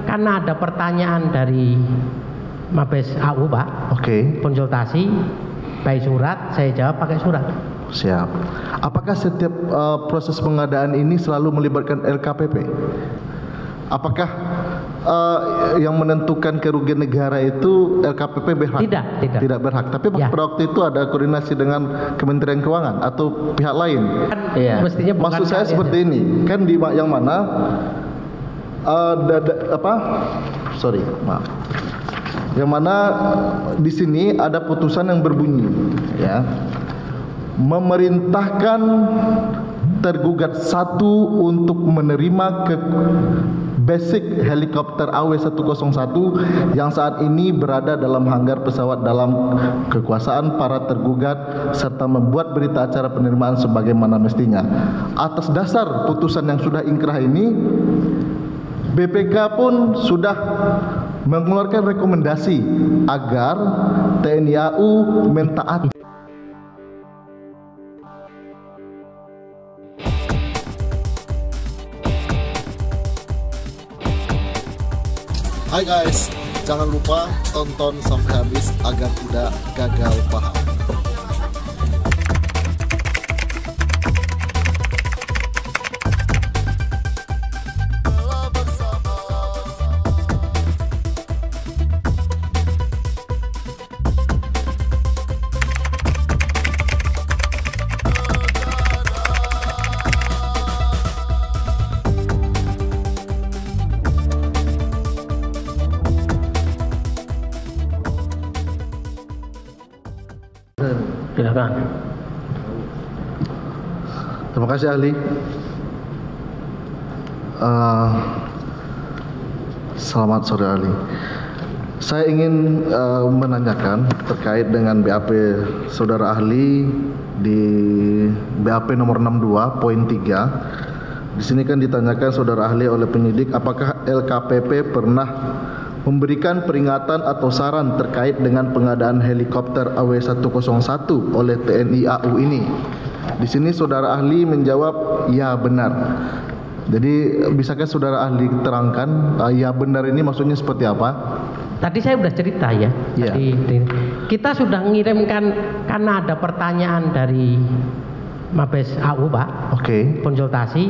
Karena ada pertanyaan dari Mabes AU, Pak. Oke. Konsultasi, baik surat, saya jawab pakai surat. Siap. Apakah setiap proses pengadaan ini selalu melibatkan LKPP? Apakah yang menentukan kerugian negara itu LKPP berhak? Tidak berhak. Tapi Ya. pada waktu itu ada koordinasi dengan Kementerian Keuangan atau pihak lain. Iya. Mestinya bukan Maksud saya kalian. seperti ini, kan di yang mana yang mana di sini ada putusan yang berbunyi, ya, memerintahkan tergugat satu untuk menerima ke basic helikopter AW101 yang saat ini berada dalam hanggar pesawat dalam kekuasaan para tergugat serta membuat berita acara penerimaan sebagaimana mestinya. Atas dasar putusan yang sudah ingkrah ini, BPK pun sudah mengeluarkan rekomendasi agar TNI AU mentaati. Hai guys, jangan lupa tonton sampai habis agar tidak gagal paham. Silakan. Terima kasih ahli. Selamat sore ahli. Saya ingin menanyakan terkait dengan BAP saudara ahli di BAP nomor 62 poin 3. Di sini kan ditanyakan saudara ahli oleh penyidik apakah LKPP pernah memberikan peringatan atau saran terkait dengan pengadaan helikopter AW101 oleh TNI AU ini. Di sini saudara ahli menjawab ya benar. Jadi bisakah saudara ahli terangkan ya benar ini maksudnya seperti apa? Tadi saya sudah cerita ya. Ya. Kita sudah mengirimkan karena ada pertanyaan dari Mabes AU, Pak. Oke. Konsultasi,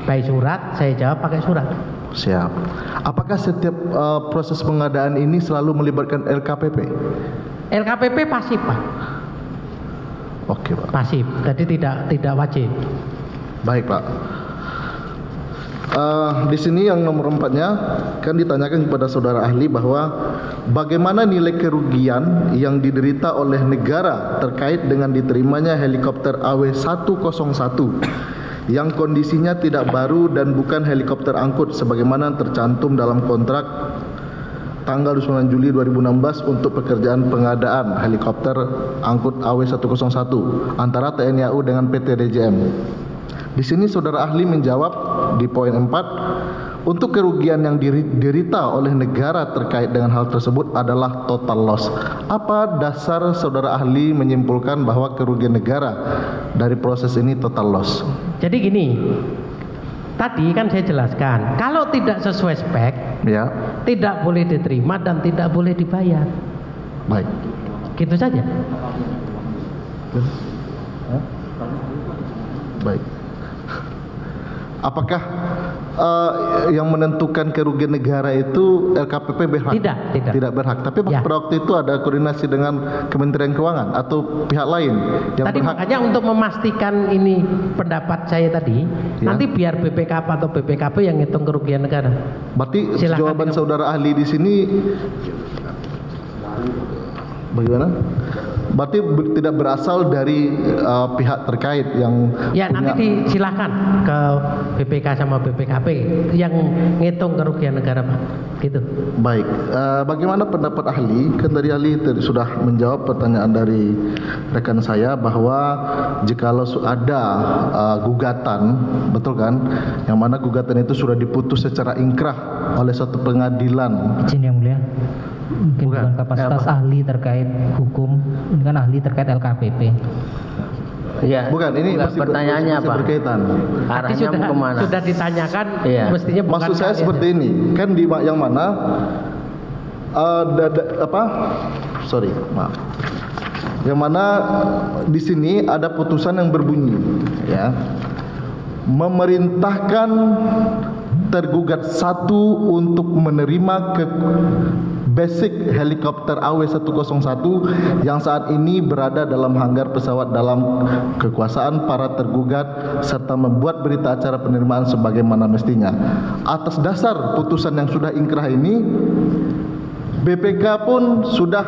baik surat, saya jawab pakai surat. Siap. Apakah setiap proses pengadaan ini selalu melibatkan LKPP? LKPP pasif, Pak. Oke, Pak. Pasif. Jadi tidak wajib. Baik, Pak. Di sini yang nomor 4-nya kan ditanyakan kepada saudara ahli bahwa bagaimana nilai kerugian yang diderita oleh negara terkait dengan diterimanya helikopter AW101 yang kondisinya tidak baru dan bukan helikopter angkut sebagaimana tercantum dalam kontrak tanggal 29 Juli 2016 untuk pekerjaan pengadaan helikopter angkut AW101 antara TNI AU dengan PT DJM. Di sini saudara ahli menjawab di poin 4, untuk kerugian yang diderita oleh negara terkait dengan hal tersebut adalah total loss. Apa dasar saudara ahli menyimpulkan bahwa kerugian negara dari proses ini total loss? Jadi gini, tadi kan saya jelaskan, kalau tidak sesuai spek, Ya. tidak boleh diterima dan tidak boleh dibayar. Baik. Gitu saja. Baik. Apakah yang menentukan kerugian negara itu LKPP berhak? Tidak berhak. Tapi Ya. pada waktu itu ada koordinasi dengan Kementerian Keuangan atau pihak lain yang Tadi berhak. makanya untuk memastikan ini pendapat saya tadi, Ya. nanti biar BPKP atau BPKP yang ngitung kerugian negara. Berarti Silakan jawaban dengan- saudara ahli di sini bagaimana? Berarti tidak berasal dari pihak terkait yang Ya punya. nanti silakan ke BPK sama BPKP yang ngitung kerugian negara, Pak. Gitu. Baik, bagaimana pendapat ahli? Kan tadi ahli sudah menjawab pertanyaan dari rekan saya bahwa jikalau ada gugatan, betul kan? Yang mana gugatan itu sudah diputus secara ingkrah oleh suatu pengadilan. Izin yang mulia, mungkin bukan kapasitas ahli terkait hukum, ini kan ahli terkait LKPP. Ya, Bukan, ini bukan, masih pertanyaannya masih apa? berkaitan. Tadi Arahnya mau kemana? sudah ditanyakan, Iya. mestinya bukan Maksud saya kalian. seperti ini, kan di yang mana yang mana di sini ada putusan yang berbunyi, ya, memerintahkan tergugat satu untuk menerima ke basic helikopter AW101 yang saat ini berada dalam hanggar pesawat dalam kekuasaan para tergugat serta membuat berita acara penerimaan sebagaimana mestinya. Atas dasar putusan yang sudah ingkrah ini, BPK pun sudah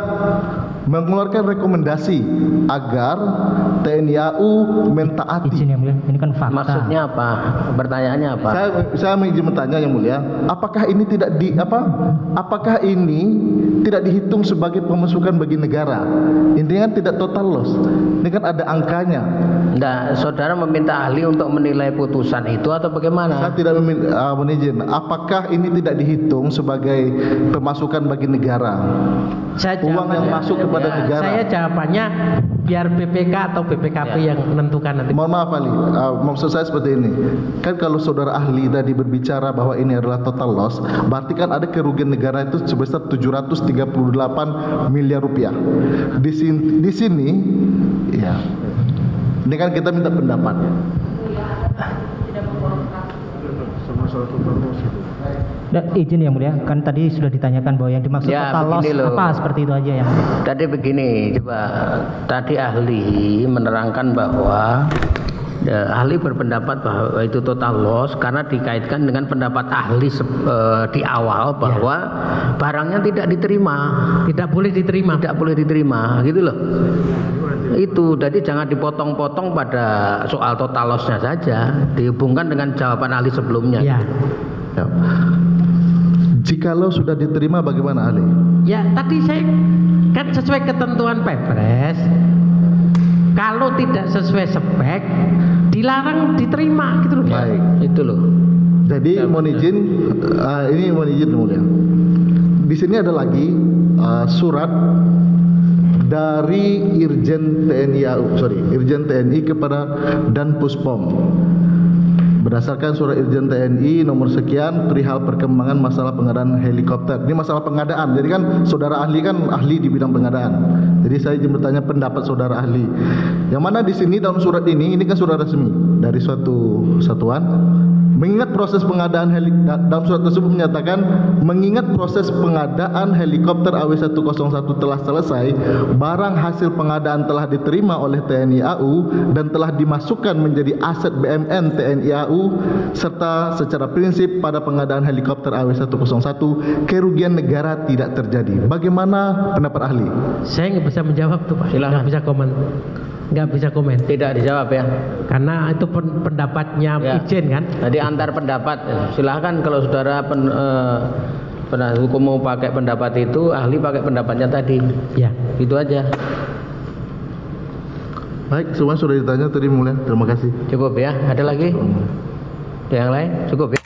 mengeluarkan rekomendasi agar TNI AU mentaati. Izin yang mulia, ini kan fakta. Maksudnya apa? Pertanyaannya apa? Saya izin bertanya yang mulia, apakah ini apakah ini tidak dihitung sebagai pemasukan bagi negara? Intinya kan tidak total loss. Ini kan ada angkanya. Enggak, saudara meminta ahli untuk menilai putusan itu atau bagaimana? Saya tidak izin. Apakah ini tidak dihitung sebagai pemasukan bagi negara? Uang yang masuk kepada negara. Saya jawabannya biar BPK atau BPKP yang menentukan nanti. Mohon maaf Ali, maksud saya seperti ini. Kan kalau saudara ahli tadi berbicara bahwa ini adalah total loss, berarti kan ada kerugian negara itu sebesar 738 miliar rupiah. Di sini, ya. Ini kan kita minta pendapat. Izin yang mulia, kan tadi sudah ditanyakan bahwa yang dimaksud Ya, total loss begini loh. apa, seperti itu aja yang mulia. Tadi begini, coba tadi ahli menerangkan bahwa ahli berpendapat bahwa itu total loss karena dikaitkan dengan pendapat ahli di awal bahwa barangnya tidak diterima, Tidak boleh diterima. tidak boleh diterima, gitu loh. Itu jadi jangan dipotong-potong pada soal total lossnya saja, dihubungkan dengan jawaban ahli sebelumnya. Ya. Ya. Jikalau sudah diterima bagaimana ahli? Ya, tadi saya kan sesuai ketentuan Perpres. Kalau tidak sesuai spek, dilarang diterima gitu loh. Baik. Itu loh. Jadi mohon izin, ini mohon izin mulia. Di sini ada lagi surat dari Irjen TNI kepada Dan Puspom. Berdasarkan surat Irjen TNI nomor sekian perihal perkembangan masalah pengadaan helikopter. Ini masalah pengadaan. Jadi kan saudara ahli kan ahli di bidang pengadaan. Jadi saya ingin bertanya pendapat saudara ahli. Yang mana di sini dalam surat ini kan surat resmi dari suatu satuan. Mengingat proses pengadaan dalam surat tersebut menyatakan mengingat proses pengadaan helikopter AW101 telah selesai, barang hasil pengadaan telah diterima oleh TNI AU dan telah dimasukkan menjadi aset BMN TNI AU serta secara prinsip pada pengadaan helikopter AW101 kerugian negara tidak terjadi. Bagaimana pendapat ahli? Saya nggak bisa menjawab tuh Pak. Silakan. Nggak bisa komen. Tidak dijawab ya. Karena itu pendapatnya Ya. Ijen kan. Tadi antar pendapat. Silahkan kalau saudara penasihat hukum mau pakai pendapat itu, ahli pakai pendapatnya tadi. Ya. Itu aja. Baik, semua sudah ditanya tadi mulia. Terima kasih. Cukup ya. Ada lagi? Ada yang lain? Cukup ya.